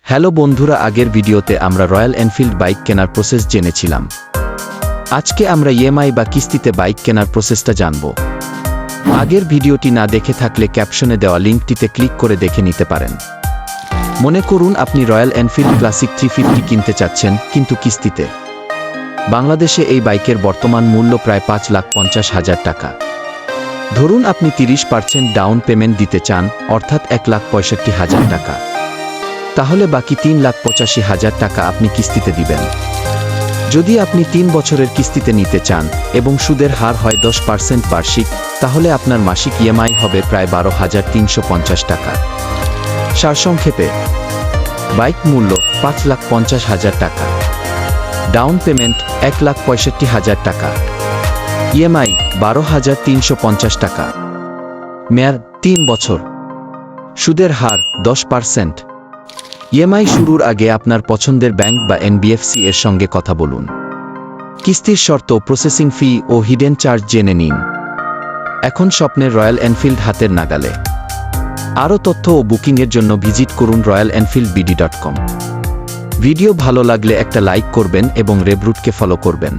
Hello বন্ধুরা, আগের ভিডিওতে আমরা রয়্যাল এনফিল্ড বাইক কেনার প্রসেস জেনেছিলাম। আজকে আমরা ইএমআই বা কিস্তিতে বাইক কেনার প্রসেসটা জানব। আগের ভিডিওটি না দেখে থাকলে ক্যাপশনে দেওয়া লিঙ্কটিতে ক্লিক করে দেখে নিতে পারেন। মনে করুন আপনি রয়্যাল এনফিল্ড ক্লাসিক 350 কিনতে চাচ্ছেন, কিন্তু কিস্তিতে। বাংলাদেশে এই বাইকের বর্তমান মূল্য প্রায় 5,50,000 টাকা। ধরুন আপনি 30% ডাউন পেমেন্ট দিতে চান, অর্থাৎ 1,65,000 টাকা। তাহলে বাকি 3,85,000 টাকা আপনি কিস্তিতে দিবেন। যদি আপনি 3 বছরের কিস্তিতে নিতে চান এবং সুদের হার হয় 10% বার্ষিক, তাহলে আপনার মাসিক ইএমআই হবে প্রায় 12,350 টাকা। সারসংক্ষেপে, বাইক মূল্য 5,50,000 টাকা, ডাউন পেমেন্ট 1,65,000 টাকা, ইএমআই 12,350 টাকা, মেয়াদ 3 বছর, সুদের হার 10%। ইএমআই শুরুর আগে আপনার পছন্দের ব্যাংক বা এনবিএফসি এর সঙ্গে কথা বলুন। কিস্তির শর্ত, প্রসেসিং ফি ও হিডেন চার্জ জেনে নিন। এখন স্বপ্নের রয়্যাল এনফিল্ড হাতের নাগালে। আরও তথ্য ও বুকিংয়ের জন্য ভিজিট করুন royalenfieldbd.com। ভিডিও ভালো লাগলে একটা লাইক করবেন এবং রেবরুটকে ফলো করবেন।